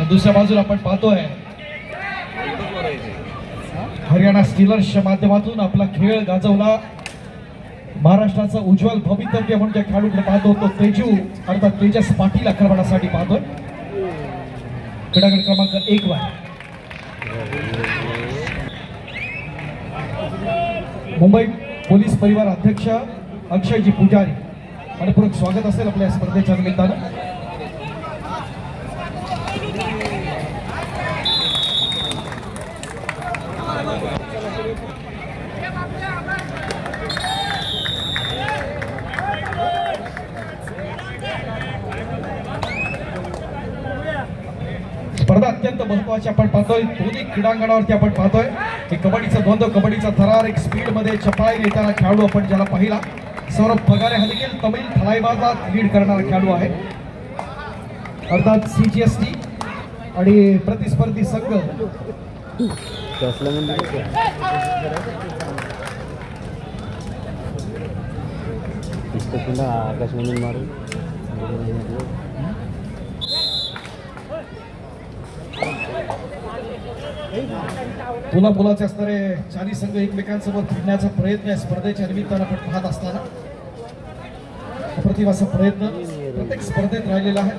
दुसऱ्या बाजूला आपण पाहतोय हरियाणा स्टीलर्सच्या माध्यमातून आपला खेळ गाजवला महाराष्ट्राचं उज्ज्वल भवितव्य म्हणून ज्या खेळाडूकडे पाहतो तो तेजू अर्थात तेजस पाटील आक्रमणासाठी पाहतोय क्रीडागड क्रमांक 1 वर मुंबई पोलीस परिवार अध्यक्ष अक्षयजी पुजारी मनपूर्वक स्वागत असेल आपल्या स्पर्धेच्या निमित्तानं। स्पर्धा अत्यंत महत्वाची आपण पाहतोय दोन्ही क्रीडांगणावरती आपण पाहतोय की कबड्डीचा द्वंद्व कबड्डीचा थरार एक स्पीड मध्ये चपळाई नेताना खेळाडू आपण ज्याला पाहिला सौरभ पगारे हा देखील तमिळ थलाईबाजात लीड करणारा खेळाडू आहे अर्थात CGST आणि प्रतिस्पर्धी संघ मुलाचे असणारे चारी संघ एकमेकांसोबत भिडण्याचा प्रयत्न या स्पर्धेच्या निमित्तानं आपण पाहत असताना अप्रतिम असा प्रयत्न प्रत्येक स्पर्धेत राहिलेला आहे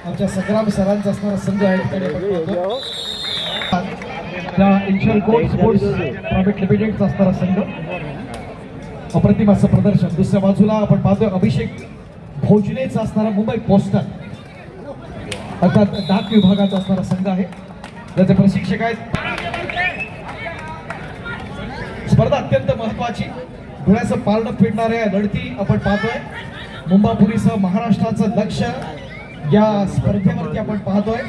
आमच्या संग्राम सरांचा असणारा संघ आहे स्पोर्ट्स प्रायव्हेट लिमिटेडचा असणारा संघ अप्रतिम असं प्रदर्शन दुसऱ्या बाजूला आपण पाहतोय अभिषेक भोजनेचा असणारा मुंबई पोस्टल अर्थात डाक विभागाचा असणारा संघ आहे ज्याचे प्रशिक्षक आहेत। स्पर्धा अत्यंत महत्वाची डोळ्याचं पारणं फिरणाऱ्या लढती आपण पाहतोय मुंबापुरीसह महाराष्ट्राचं लक्ष या स्पर्धेवरती आपण पाहतोय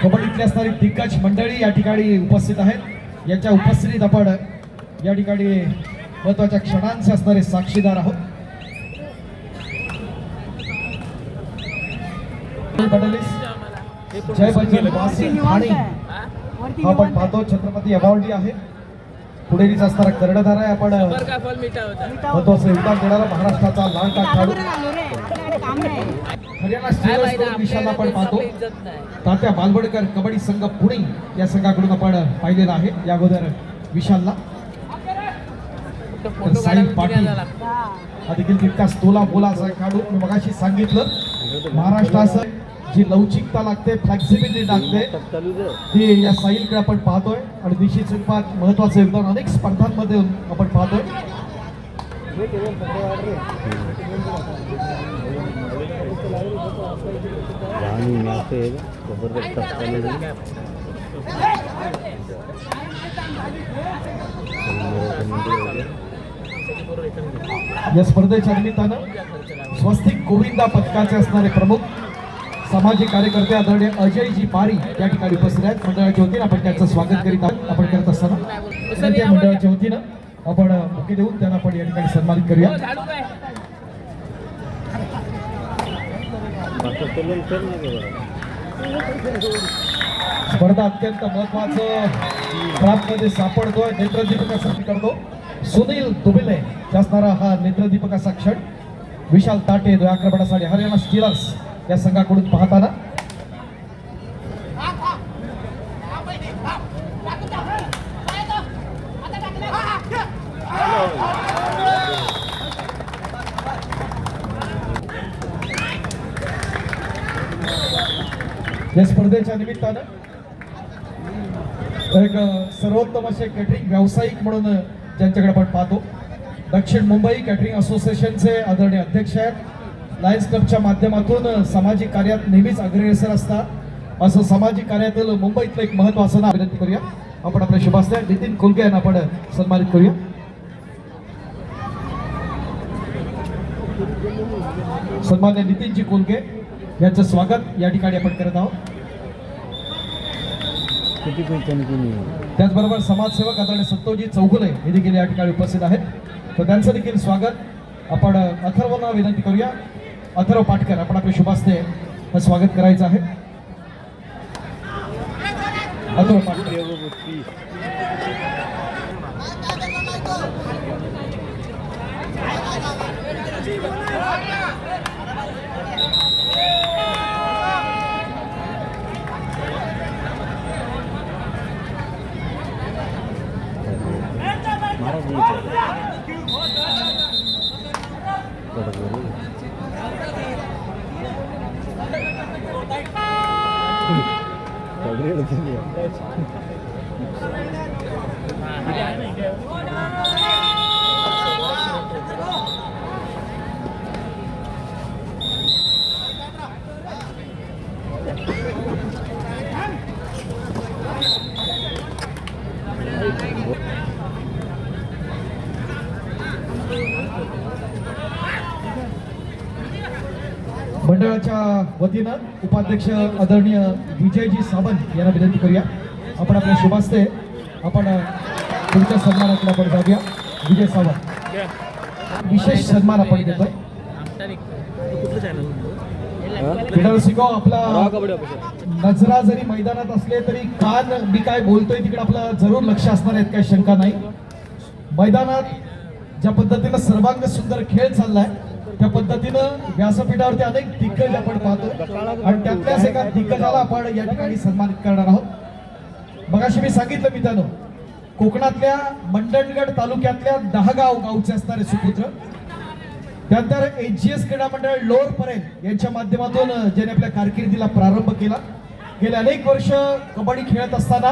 कबड्डीतली असणारी दिग्गज मंडळी या ठिकाणी उपस्थित आहेत यांच्या उपस्थितीत आपण या ठिकाणी महत्वाच्या क्षणांचे असणारे साक्षीदार आहोत। जय बजरंग वासिन ठाणे आपण पाहतो छत्रपती अवॉर्डी आहे पुढेरीचा असणारा कर्णधार आहे आपण महत्वाचं योगदान देणारा महाराष्ट्राचा लाडका खेळाडू हरियाणा स्टीलर्स विशाल आपण पाहतो तात्या बालवडकर कबड्डी संघ पुणे या संघाकडून आपण पाहिलेला आहे या अगोदर विशालला साई पाटील हा देखील तितकाच तोला बोलाचा खेळाडू मी मगाशी सांगितलं महाराष्ट्राचं जी लवचिकता लागते फ्लेक्सिबिलिटी लागते ती या साहिलकडे आपण पाहतोय आणि निश्चित स्वरूपात महत्वाचं योगदान अनेक स्पर्धांमध्ये आपण पाहतोय। या स्पर्धेच्या निमित्तानं स्वस्तिक गोविंदा पथकाचे असणारे प्रमुख सामाजिक कार्यकर्ते आदरणीय अजयजी पारी या ठिकाणी उपस्थित आहेत मंडळाच्या वतीनं आपण त्यांचं स्वागत करीत आहोत। आपण करत असताना त्या मंडळाच्या वतीनं आपण बुके देऊन त्यांना आपण या ठिकाणी सन्मानित करूया। स्पर्धा अत्यंत महत्वाचं मध्ये सापडतोय नेत्रदीपकासाठी करतो सुनील दुबिले असणारा हा नेत्रदीपकाचा क्षण विशाल ताटे आक्रमणासाठी हरियाणा स्टीलर्स या संघाकडून पाहताना या स्पर्धेच्या निमित्तानं एक सर्वोत्तम असे कॅटरिंग व्यावसायिक म्हणून ज्यांच्याकडे आपण पाहतो दक्षिण मुंबई कॅटरिंग असोसिएशनचे आदरणीय अध्यक्ष आहेत लायन्स क्लबच्या माध्यमातून सामाजिक कार्यात नेहमीच अग्रेसर असतात असं सामाजिक कार्यातील मुंबईतलं एक महत्त्वाचं नाव विनंती करूया आपण आपल्या शुभास्ते नितीन कोलगे यांना आपण सन्मानित करूया। सन्मान्य नितीनजी कोलगे यांचं स्वागत या ठिकाणी आपण करत आहोत। त्याचबरोबर समाजसेवक आदरणीय संतोषजी चौगुले हे देखील या ठिकाणी उपस्थित आहेत तर त्यांचं देखील स्वागत आपण अथर्वला विनंती करूया। अथर्व पाटकर आपण आपल्या शुभास्ते स्वागत करायचं आहे। अथर्व पाटकर मंडळाच्या वतीनं उपाध्यक्ष आदरणीय विजयजी सावंत यांना विनंती करूया. आपण आपल्या शुभास्ते आपण पुढच्या सन्मानाकडे आपण जाऊया. विजय सावंत विशेष सन्मान आपण देतोय. विठाल सिंगाव आपला नजरा जरी मैदानात असले तरी कान मी काय बोलतोय तिकडे आपलं जरूर लक्ष असणार आहेत, काही शंका नाही. मैदानात ज्या पद्धतीनं सर्वांग सुंदर खेळ चाललाय त्या पद्धतीनं व्यासपीठावरती अनेक दिग्गज आपण पाहतो आणि त्यातल्याच एका दिग्गजाला आपण या ठिकाणी सन्मानित करणार आहोत. मगाशी मी सांगितलं मित्रांनो, कोकणातल्या मंडणगड तालुक्यातल्या 10 गावचे असणारे सुपुत्र, त्यानंतर एजीएस क्रीडा मंडळ लोअर परेल यांच्या माध्यमातून ज्याने आपल्या कारकिर्दीला प्रारंभ केला. गेले अनेक वर्ष कबड्डी खेळत असताना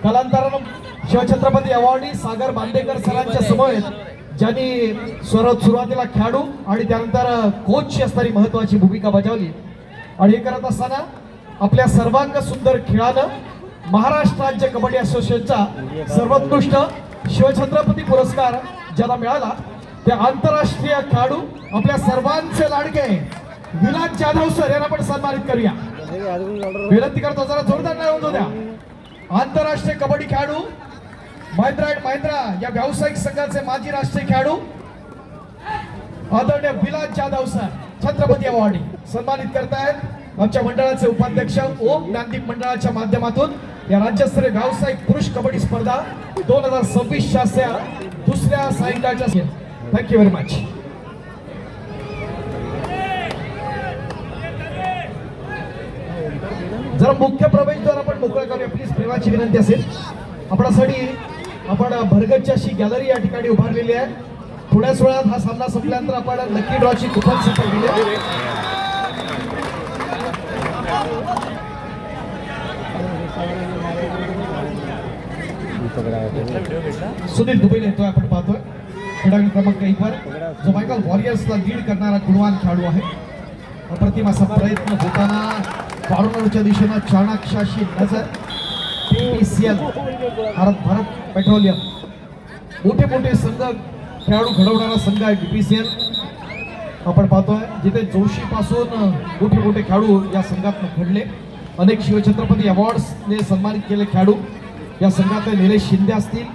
कालांतरानं शिवछत्रपती अवॉर्डी सागर बांदेकर सरांच्या समवेत ज्यांनी सुरुवातीला खेळाडू आणि त्यानंतर कोचची असणारी महत्वाची भूमिका बजावली आणि हे करत असताना आपल्या सर्वांग सुंदर खेळानं महाराष्ट्र राज्य कबड्डी असोसिएशनचा सर्वोत्कृष्ट शिवछत्रपती पुरस्कार ज्याला मिळाला त्या आंतरराष्ट्रीय खेळाडू आपल्या सर्वांचे लाडके विलास जाधव सर यांना आपण सन्मानित करूया. विनंती करतो जरा जोरदार नाही होतो द्या. आंतरराष्ट्रीय कबड्डी खेळाडू महिंद्रा अँड महिंद्रा या व्यावसायिक संघाचे माजी राष्ट्रीय खेळाडू आदरणीय विलास जाधव सर छत्रपती अवॉर्डी सन्मानित करतायत. आमच्या मंडळाचे उपाध्यक्ष ओम ज्ञानदीप मंडळाच्या माध्यमातून या राज्यस्तरीय व्यावसायिक पुरुष कबड्डी स्पर्धा 2026च्या दुसऱ्या सायंकाळच्या. Thank you very much. जरा मुख्य प्रवेशद्वार आपण मोकळा करूया प्लीज, प्रेमाची विनंती असेल. आपल्यासाठी आपण भरगतची अशी गॅलरी या ठिकाणी उभारलेली आहे. थोड्याच वेळात हा सामना संपल्यानंतर आपण लकी ड्रॉची कुपन सफर केली. सुनील दुबईला येतोय आपण पाहतोय. खेळाडू क्रमांक 1 वर जो मायकल वॉरियर्सला लीड करणारा गुणवान खेळाडू आहे. अप्रतिम असा प्रयत्न होताना फॉर्मरच्या दिशेनं चाणाक्षाशी नजर. PPCL भारत पेट्रोलियम मोठे मोठे संघ खेळाडू घडवणारा संघ आहे PPCL. आपण पाहतोय जिथे जोशी पासून मोठे मोठे खेळाडू या संघात घडले. अनेक शिवछत्रपती अवॉर्ड्सने सन्मानित केले खेळाडू या संघातले निलेश शिंदे असतील,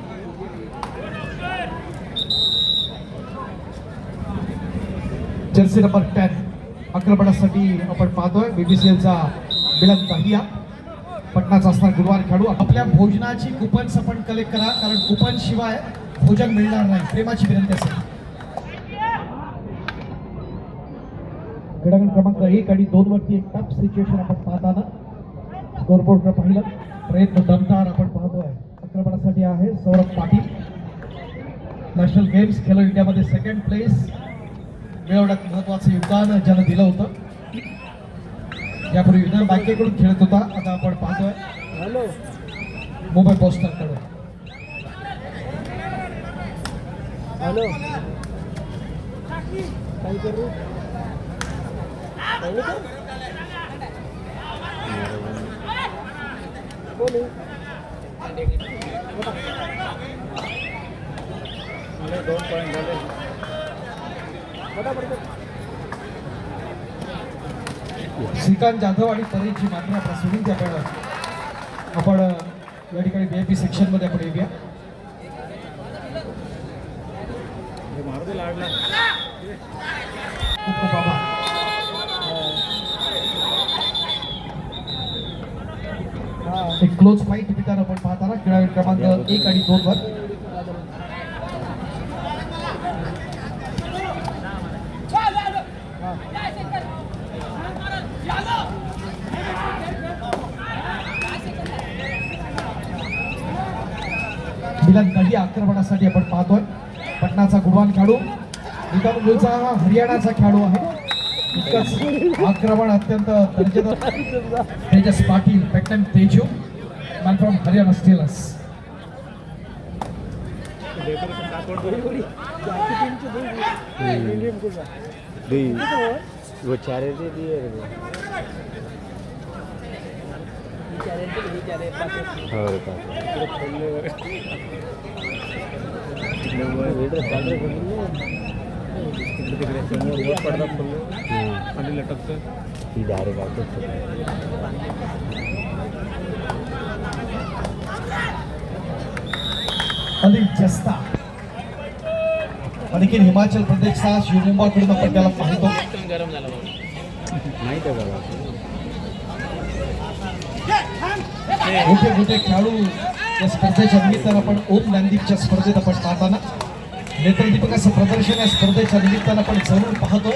जर्सी नंबर 10 आक्रमणासाठी आपण पाहतोय BPCLचा मिलन दहिया पटनाचा असणार गुरुवार खेळाडू. आपल्या भोजनाची कुपन्स आपण कलेक्ट करा कारण कुपन शिवाय भोजन मिळणार नाही, प्रेमाची विनंती असेल. खेळाडू क्रमांक 1 आणि 2 वरती एक टफ सिच्युएशन आपण पाहताना स्कोरबोर्डवर पाहिलं. प्रयत्न दमदार आपण पाहतोय. आक्रमणासाठी आहे सौरभ पाटील. नॅशनल गेम्स खेलो इंडियामध्ये सेकंड प्लेस मिळवण्यात महत्वाचं योगदान ज्यानं दिलं होतं. यापूर्वी विदर्भ बँकेकडून खेळत होता. आता आपण पाहतोय मुंबई पोस्टलकडे. श्रीकांत जाधव आणि परेशची मात्रा प्रसवून आपण या ठिकाणी VIP सेक्शन मध्ये आपण येऊया. खूप बाबा एक क्लोज फाईट पिताना आपण पाहताना खेळाडू क्रमांक 1 आणि 2 वर मिलन दहिया आक्रमणासाठी आपण पाहतोय. पटनाचा गुणवान खेळाडू, निकाल मूळचा हरियाणाचा खेळाडू आहे. इतकंच आक्रमण अत्यंत दर्जेदार Tejas Patil pattern Teju man from Haryana Steelers. वो चैरिटी दिए अधिक जस्ता आणखी हिमाचल प्रदेशचा शिवमुंबाकडून आपण त्याला पाहतो. मोठे मोठे खेळाडू या स्पर्धेच्या निमित्तानं आपण ओम ज्ञानदीपच्या स्पर्धेत आपण पाहताना नेत्रदीपकाचं प्रदर्शन या स्पर्धेच्या निमित्तानं आपण जरूर पाहतो.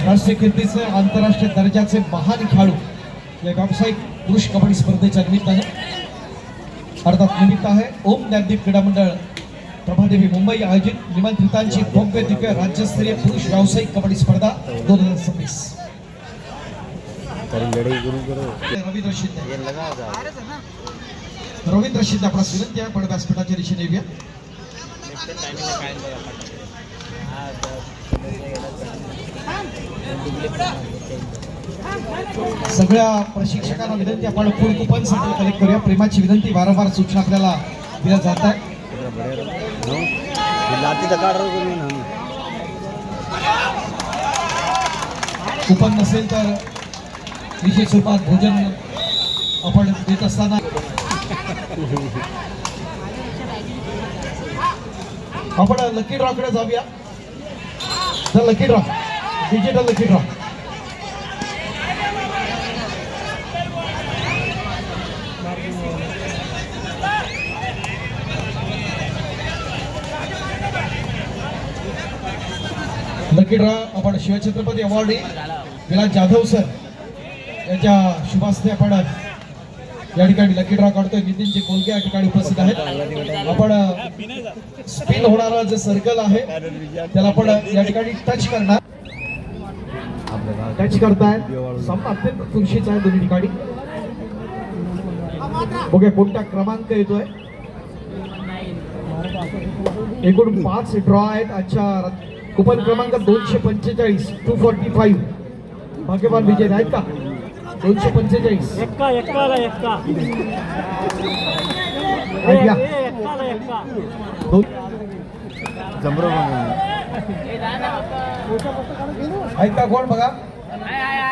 राष्ट्रीय कीर्तीचे आंतरराष्ट्रीय दर्जाचे महान खेळाडू या व्यावसायिक पुरुष कबड्डी स्पर्धेच्या निमित्तानं अर्थात निमित्त आहे ओम ज्ञानदीप क्रीडा मंडळ प्रभादेवी मुंबई आयोजित निमंत्रितांची भव्य दिव्य राज्यस्तरीय पुरुष व्यावसायिक कबड्डी स्पर्धा 2026. रवींद्र शिंदे रवींद्र शिंदे आपणास विनंती आहे आपण व्यासपीठाच्या दिशेने येऊया. सगळ्या प्रशिक्षकांना विनंती आपण फुल कुपन साठी कलेक्ट करूया. प्रेमाची विनंती वारंवार सूचना आपल्याला दिल्या जात आहे. कुपन नसेल तर विशेष स्वरूपात भोजन आपण देत असताना आपण लकी ड्रॉ कडे जाऊया. The lucky draw digital lucky draw. Lucky draw आपण शिवछत्रपती अवॉर्डी विलास जाधव सर यांच्या शुभास्ते आपण या ठिकाणी लकी ड्रॉ काढतोय. नितीनजी कोलगे या ठिकाणी उपस्थित आहेत. आपण स्पिन होणारा जे सर्कल आहे त्याला आपण या ठिकाणी टच करणार. टच करताय. सामना अत्यंत खुर्शीचा आहे दोन्ही ठिकाणी. बघूया कोणता क्रमांक येतोय. एकूण 5 ड्रॉ आहेत. अच्छा कुपन क्रमांक 245 245. भाग्यवान विजय आहेत का? 245 ऐका कोण बघा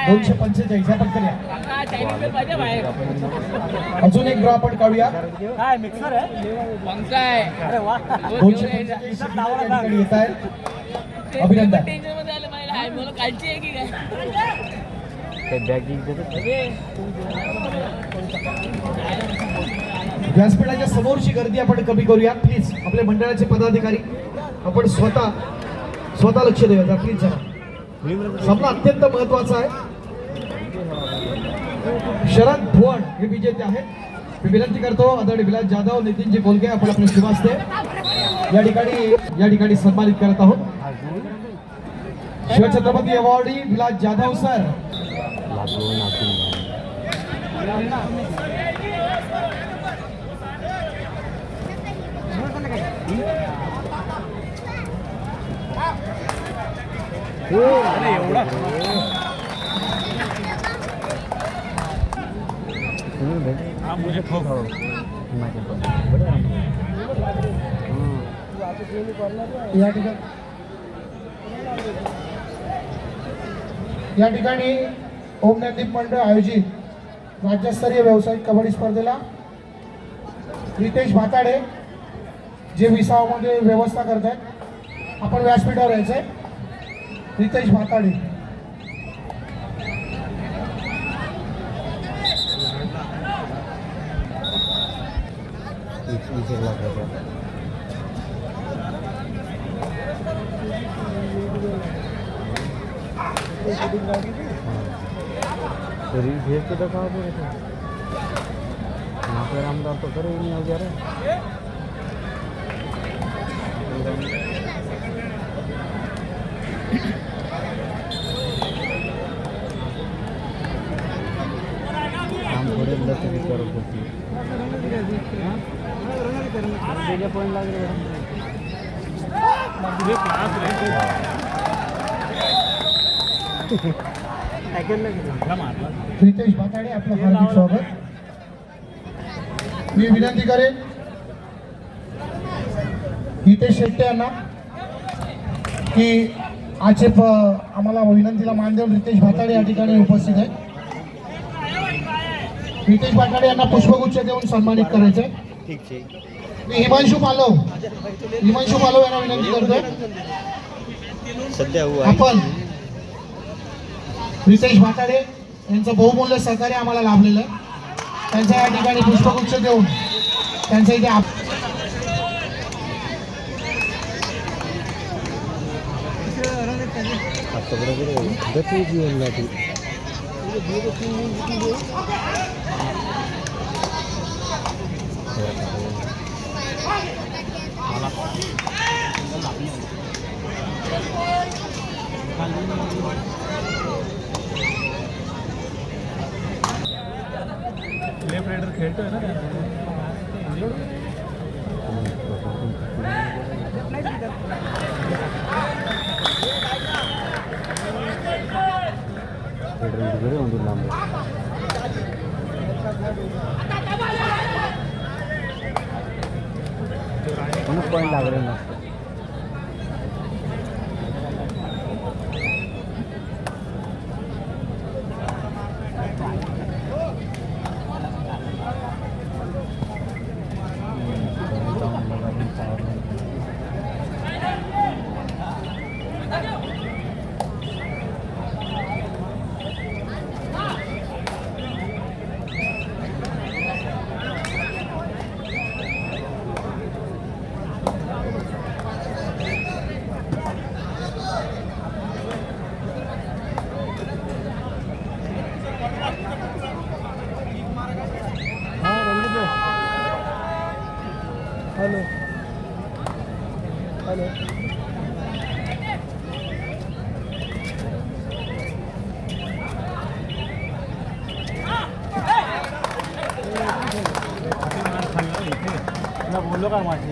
245 ह्या पटकन या. अजून एक ड्रॉ आपण काढूया. 245 येत आहे. अभिनंदन. व्यासपीठाच्या समोरची गर्दी आपण कमी करूया प्लीज. आपल्या मंडळाचे पदाधिकारी आपण स्वतः लक्ष देऊया प्लीज जरा. सामना अत्यंत महत्वाचा आहे. शरद भुवन हे विजेते आहेत. मी विनंती करतो आदरणीय विलास जाधव नितीनजी कोलगे आपण आपले शुभास्ते या ठिकाणी सन्मानित करत आहोत. Shivchhatrapati awardee Vilas Jadhav sir. या ठिकाणी ओम ज्ञानदीप मंडळ आयोजित राज्यस्तरीय व्यावसायिक कबड्डी स्पर्धेला रितेश भाताडे जे विसावामध्ये व्यवस्था करत आहेत. आपण व्यासपीठावर यायचंय. रितेश भाताडे. भेज के दिखाओ मेरे को. यहाँ पे रामदार तो करे ही नहीं हो गया रे. तरी करत होती त्याच्या पॉईंट लागले रितेश भाताडे आपलं हार्दिक स्वागत. मी विनंती करेन हितेश शेट्टे यांना की आक्षेप आम्हाला विनंतीला मान देऊन रितेश भाताडे या ठिकाणी उपस्थित आहेत. रितेश भाताडे यांना पुष्पगुच्छ देऊन सन्मानित करायचे. ठीक आहे. मी हिमांशू पालव यांना विनंती करतोय सध्या आपण रितेश भाताडे यांचं बहुमूल्य सहकार्य आम्हाला लाभलेलं आहे. त्यांच्या या ठिकाणी पुष्पगुच्छ देऊन त्यांच्या इथे आता बरोबर गती जीवन लागली लेफ्ट राइडर खेळतोय ना घरी म्हणून लांब म्हणून पॉईंट लागले नसतं हॅलो हॅलो बोललो का माझी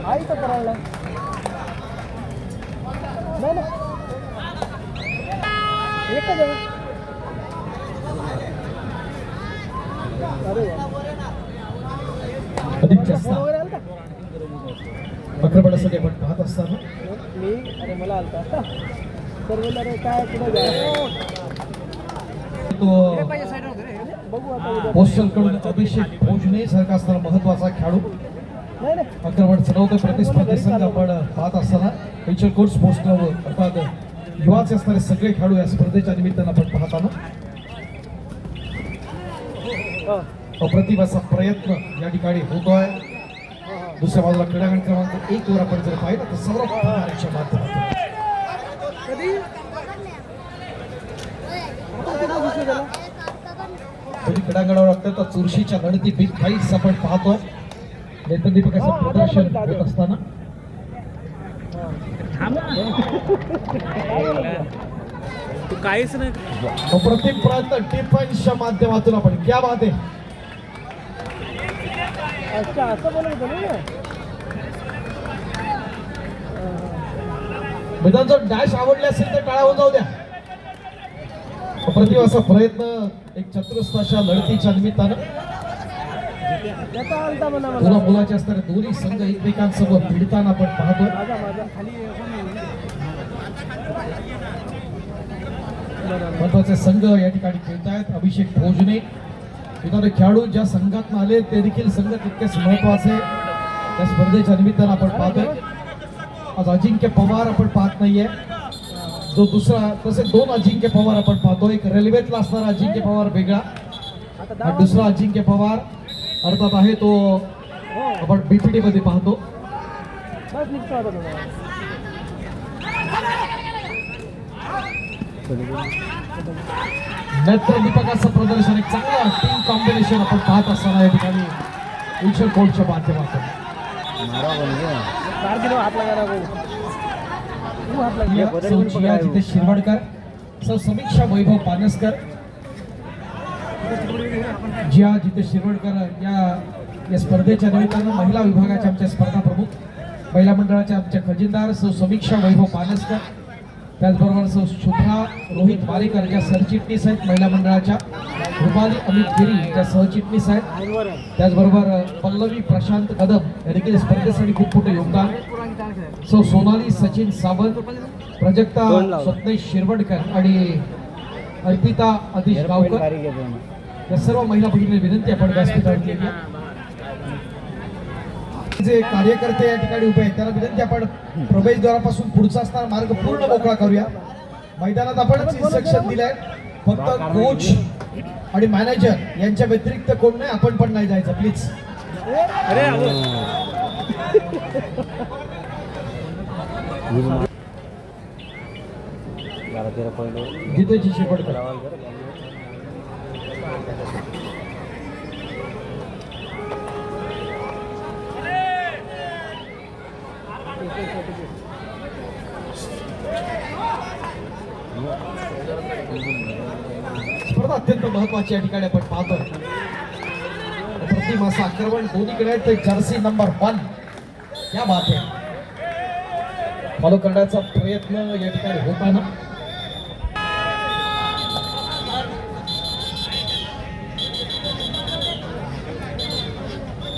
आई तर करायला नाही ना एकच आहे. अधिक जास्त वगैरे आलता अक्रमणासाठी आपण पाहत असताना मी अरे मला आलता सर्व अरे काय कुठे तो बघू आता उद्या. पोस्टल कडून अभिषेक भोजने सारखा असताना महत्वाचा खेळाडू नाही नाही आक्रमण चढवतो. प्रतिस्पर्धी संघ आपण पाहत असताना टीचर कोर्स पोस्टल अर्थात युवाचे असणारे सगळे खेळाडू या स्पर्धेच्या निमित्तानं आपण पाहताना अप्रतिम असा प्रयत्न या ठिकाणी होतोय. दुसऱ्या बाजूला क्रीडांगण क्रमांक 1 वर आपण जर पाहिलं तर सौरभ पवारांच्या माध्यमातून कधी आपण कुठं घुसलो त्याला कधी क्रीडांगणावर अत्यंत चुरशीच्या लढती बिग फाईट्स आपण पाहतोय. नेत्रदीपकाचं प्रदर्शन होत असताना तू काहीच नाही अप्रतिम प्रयत्न डिफेन्सच्या माध्यमातून आपण क्या बात आहे. अच्छा असं बोलत होतं ना मैदान जर डॅश आवडले असेल तर टाळा जाऊ द्या. अप्रतिम असा प्रयत्न एक चतुरस्र अशा लढतीच्या निमित्तानं त्याचा आलता म्हणा मुला मला मुलाचे असणारे दोन्ही संघ एकमेकांसोबत भिडताना आपण पाहतोय. माझा माझा खाली महत्वाचे संघ या ठिकाणी खेळतायत. अभिषेक भोजने इतर खेळाडू ज्या संघातून आले ते देखील संघ तितकेच महत्वाचे या स्पर्धेच्या निमित्तानं आपण पाहतोय. आज अजिंक्य पवार आपण पाहत नाहीये. जो दुसरा तसे 2 अजिंक्य पवार आपण पाहतो. एक रेल्वेतला असणारा अजिंक्य पवार वेगळा आणि दुसरा अजिंक्य पवार अर्थात आहे तो आपण बीपीडी मध्ये पाहतो. बस निघतो आता तुम्हाला नेत्रदीपकाचं प्रदर्शन एक चांगलं टीम कॉम्बिनेशन आपण पाहत असताना या ठिकाणी विचार कोर्टच्या माध्यमातून मारा बन गया चार किलो हात लगाना भाऊ तू हात लागला जिथे शिरवाडकर सर समीक्षा वैभव पानसकर, जिया जिथे शिरवडकर या स्पर्धेच्या निमित्तानं महिला विभागाच्या आमच्या स्पर्धा प्रमुख, महिला मंडळाच्या आमच्या खजिनदार सौ समीक्षा वैभव पानसकर, त्याचबरोबर सौ शुभ्रा रोहित वारेकर ज्या सरचिटणीस आहेत महिला मंडळाच्या, रुपाली अमित गिरी ज्या सहचिटणीस आहेत, त्याचबरोबर पल्लवी प्रशांत कदम या देखील स्पर्धेसाठी खूप मोठं योगदान, सौ सोनाली सचिन सावंत, प्रजक्ता स्वप्नेश शिरवडकर आणि अर्पिता अतिश गावकर या सर्व महिला भगिनी विनंती आपण व्यासपीठावर केली आहे. जे कार्यकर्ते या ठिकाणी उभे आहेत त्यांना विनंती आपण प्रवेशद्वारापासून पुढचा असणारा मार्ग पूर्ण मोकळा करूया. मैदानात आपणच इन्स्ट्रक्शन दिलंय, फक्त कोच आणि मॅनेजर यांच्या व्यतिरिक्त कोण नाही, आपण पण नाही जायचं प्लीज. जितेजी शिरवडकर, स्पर्धा अत्यंत महत्वाची या ठिकाणी आपण पाहतोय. प्रतिम असं आक्रमण दोन्हीकडे आहेत, ते जर्सी नंबर 1 या बात आहे फॉलो करण्याचा प्रयत्न या ठिकाणी होताना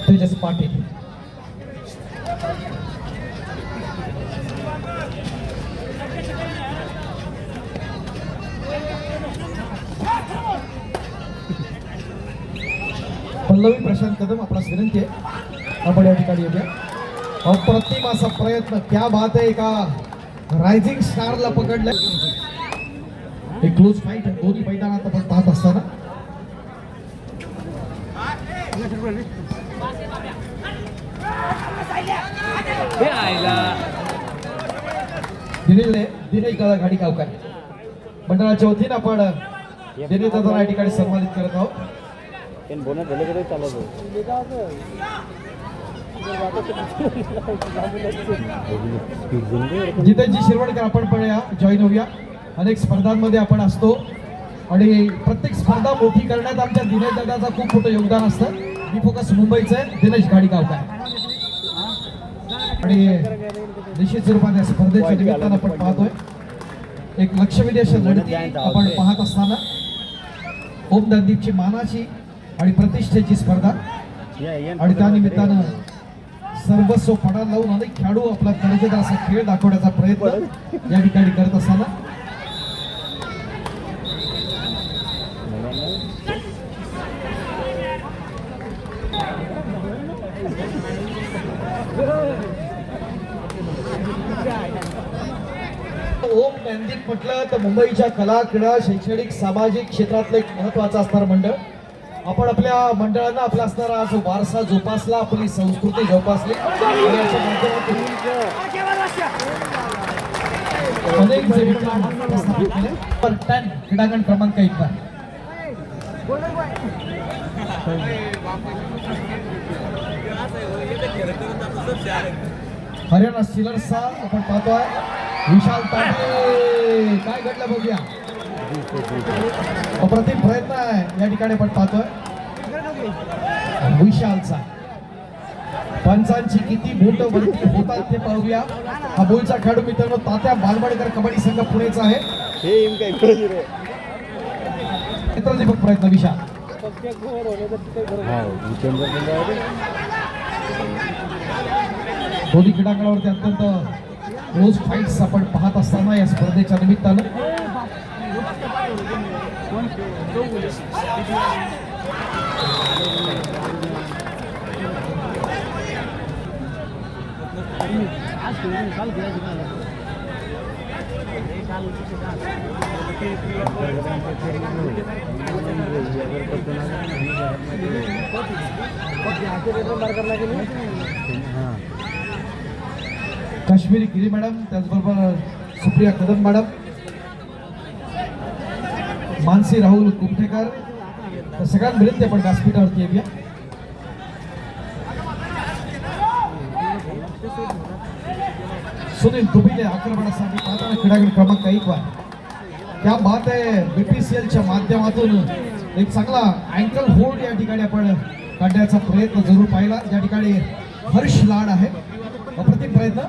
तेजस पाटील, पल्लवी प्रशांत कदम, आपणास विनंती आहे आपण या ठिकाणी येऊया. अप्रतिम असा प्रयत्न, क्या बात आहे, एका रायझिंग स्टारला पकडलं. एक क्लोज फाईट दोन्ही मैदानात आपण पाहत असताना दिनेश दादा घाडी गावकर मंडळाच्या वतीने आपण दिनेश दादा या ठिकाणी सन्मानित करत आहोत. बोनस झालं तरी चालत जितेजी शिरवडकर आपण पण या जॉईन होऊया. अनेक स्पर्धांमध्ये आपण असतो आणि प्रत्येक स्पर्धा मोठी करण्यात आमच्या दिनेश दादाचं खूप मोठं योगदान असतं. मी फोकस मुंबईचं आहे, दिनेश घाडी गावकर, आणि निश्चित स्वरूपात या स्पर्धेच्या निमित्तानं आपण पाहतोय एक लक्षवेधी अशा लढती आपण पाहत असताना ओम दानदीपची मानाची आणि प्रतिष्ठेची स्पर्धा, आणि त्या निमित्तानं सर्वस्व पणाला लावून अनेक खेळाडू आपला दर्जेदार असा खेळ दाखवण्याचा प्रयत्न या ठिकाणी करत असताना ओम ज्ञानदीप म्हटलं तर मुंबईच्या कला, क्रीडा, शैक्षणिक, सामाजिक क्षेत्रातलं एक महत्वाचं असणारं मंडळ. आपण आपल्या मंडळानं आपला असणारा जो वारसा जोपासला, आपली संस्कृती जोपासली, आणि याच्या माध्यमातून अनेक जे विक्रम प्रस्थापित केले. नंबर 10 क्रीडांगण क्रमांक 1 वर हरियाणा स्टीलर्सचा आपण पाहतोय विशाल तांबे. काय घडलं बघूया, अप्रतिम प्रयत्न आहे या ठिकाणी आपण पाहतोय विशालचा. पंचांची किती बोट वरती होतात ते पाहूया. हा बोलचा खेळाडू मित्रांनो तात्या बालवडकर कबड्डी संघ पुणेचा आहे. नेत्रदीपक प्रयत्न विशाल. दोन्ही क्रीडांगणावरती अत्यंत क्लोज फाईट्स आपण पाहत असताना या स्पर्धेच्या निमित्तानं काश्मीरी गिरी मॅडम, त्याचबरोबर सुप्रिया कदम मॅडम, मानसी राहुल कुमठेकर, तर सगळ्यांना विनंती आपण व्यासपीठावरती येऊया. सुनील दुबिले आक्रमणासाठी पाहताना क्रीडांगण क्रमांक 1 वर क्या बात आहे. बीपीसीएलच्या माध्यमातून एक चांगला अँकल होल्ड या ठिकाणी आपण काढण्याचा प्रयत्न जरूर पाहिला. या ठिकाणी हर्ष लाड आहे. अप्रतिम प्रयत्न.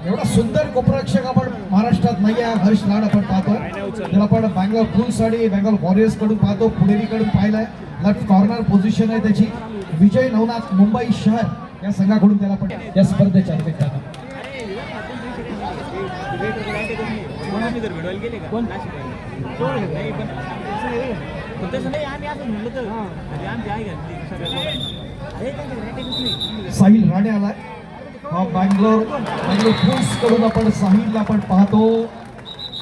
एवढा सुंदर गोपरक्षक आपण महाराष्ट्रात नाही आहे. हर्ष लाड आपण पाहतोय. त्याला आपण बँगलोर बुल्स आणि बँगलोर वॉरियर्स कडून पाहतो. पुणेरीकडून पाहिलाय. लेफ्ट कॉर्नर पोझिशन आहे त्याची. विजय नवनाथ मुंबई शहर या संघाकडून त्याला पण या स्पर्धेच्या निमित्तानं साहिल राणे आलाय. हा बँगलोर बुल्स कडून आपण साहिलला आपण पाहतो.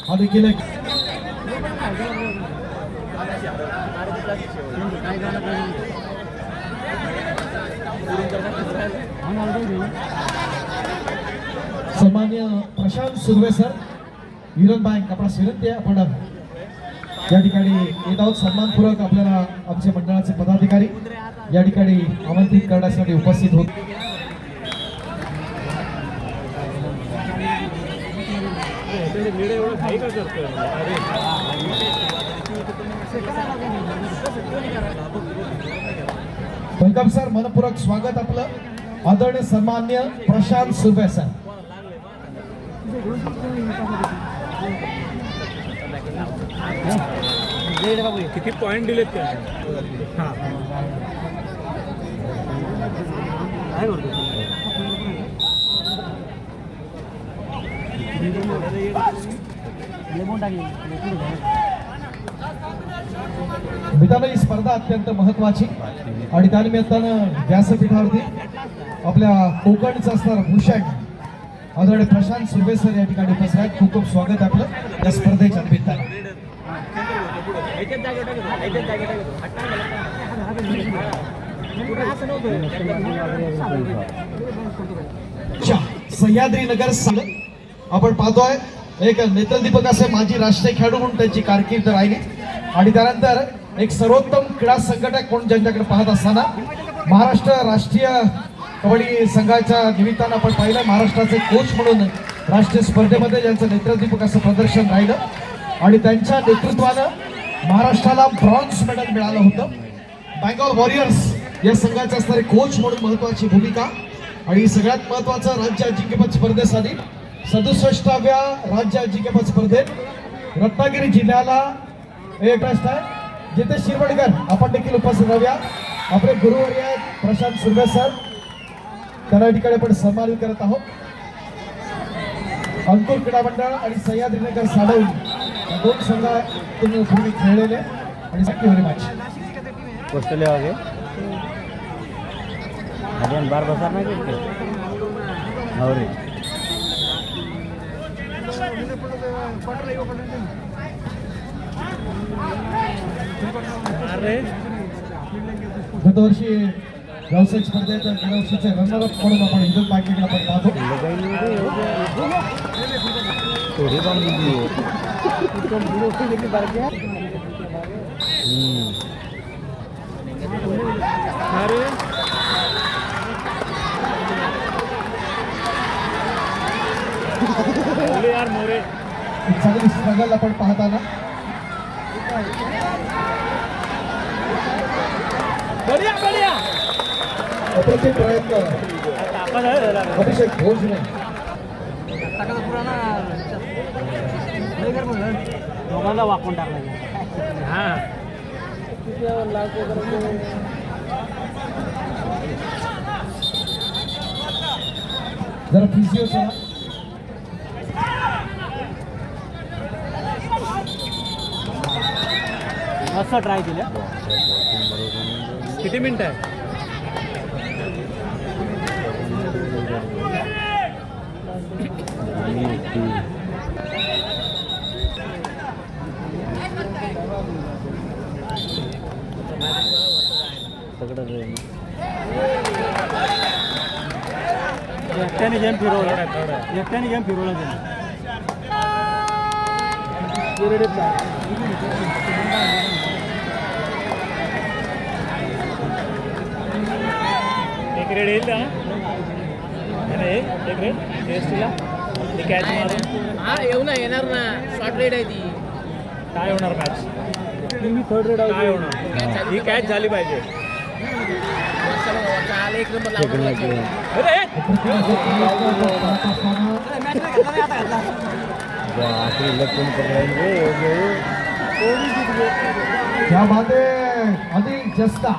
हा देखील एक सन्मान्य Prashant Surve sir, union bank आपणास विनंती आहे आपण या ठिकाणी येत आहोत. सन्मानपूर्वक आपल्याला आमच्या मंडळाचे पदाधिकारी या ठिकाणी आमंत्रित करण्यासाठी उपस्थित होत. वेलकम सर, मनपूर्वक स्वागत आपलं. आदरणीय सन्मान्य प्रशांत सुर्वे सर. किती पॉइंट दिलेत त्या काय करतो मित्रांनो, ही स्पर्धा अत्यंत महत्वाची आणि त्यानिमित्तानं व्यासपीठावरती आपल्या कोकणचं असणार भूषण आदरणीय प्रशांत सुर्वे सर या ठिकाणी उपस्थित आहेत. खूप खूप स्वागत आहे आपलं या स्पर्धेच्या निमित्तानं. सह्याद्रीनगर संघ आपण पाहतोय. एक नेत्रदीपक असे माजी राष्ट्रीय खेळाडू म्हणून त्यांची कारकीर्द राहिली आणि त्यानंतर एक सर्वोत्तम क्रीडा संघटक म्हणून ज्यांच्याकडे पाहत असताना महाराष्ट्र राष्ट्रीय कबड्डी संघाच्या निमित्तानं आपण पाहिलं. महाराष्ट्राचे कोच म्हणून राष्ट्रीय स्पर्धेमध्ये ज्यांचं नेत्रदीपक असं प्रदर्शन राहिलं आणि त्यांच्या नेतृत्वानं महाराष्ट्राला ब्रॉन्झ मेडल मिळालं होतं. बँगलोर वॉरियर्स या संघाचे असणारे कोच म्हणून महत्वाची भूमिका आणि सगळ्यात महत्वाचं राज्य अजिंक्यपद स्पर्धेसाठी 67व्या राज्य अजिंक्यपद स्पर्धेत रत्नागिरी जिल्ह्याला एक ट्रस्ट आहे जिथे शिरवडकर आपण देखील उपस्थित राहूया. आपले गुरुवर्य आहेत प्रशांत सुर्वे सर, त्यांना ठिकाणी आपण सन्मानित करत आहोत. अंकुर क्रीडा मंडळ आणि सह्याद्रीनगर साडवली या दोन संघातून पूर्वी खेळलेले आणि थँक्यू व्हेरी मच. पोस्टले आगे अजून बार बसार नाही करते अरे गतवर्षी व्यावसायिक स्पर्धेत गेल्या वर्षीचे रनरअप म्हणून आपण हिंदू बँकेकडे आपण पाहतो. थोडी यार मोरे एक चांगली स्ट्रगल आपण पाहताना बढिया बढिया अप्रतिम प्रयत्न अभिषेक घोष ने दोघांना वाकून टाकला. हा जरा फिजिओ चला. असं ट्राय केलं. किती मिनिट आहे एकट्याने गेम फिरवला. एकट्याने गेम फिरवला त्यांनी. एक रेड येईल ना एक रेड टेस्टला कॅच मारून हा येऊ ना येणार ना शॉर्ट रेड आहे ती काय होणार मॅच मी थर्ड रेड काय होणार ही कॅच झाली पाहिजे क्या बात है आदिल जस्ता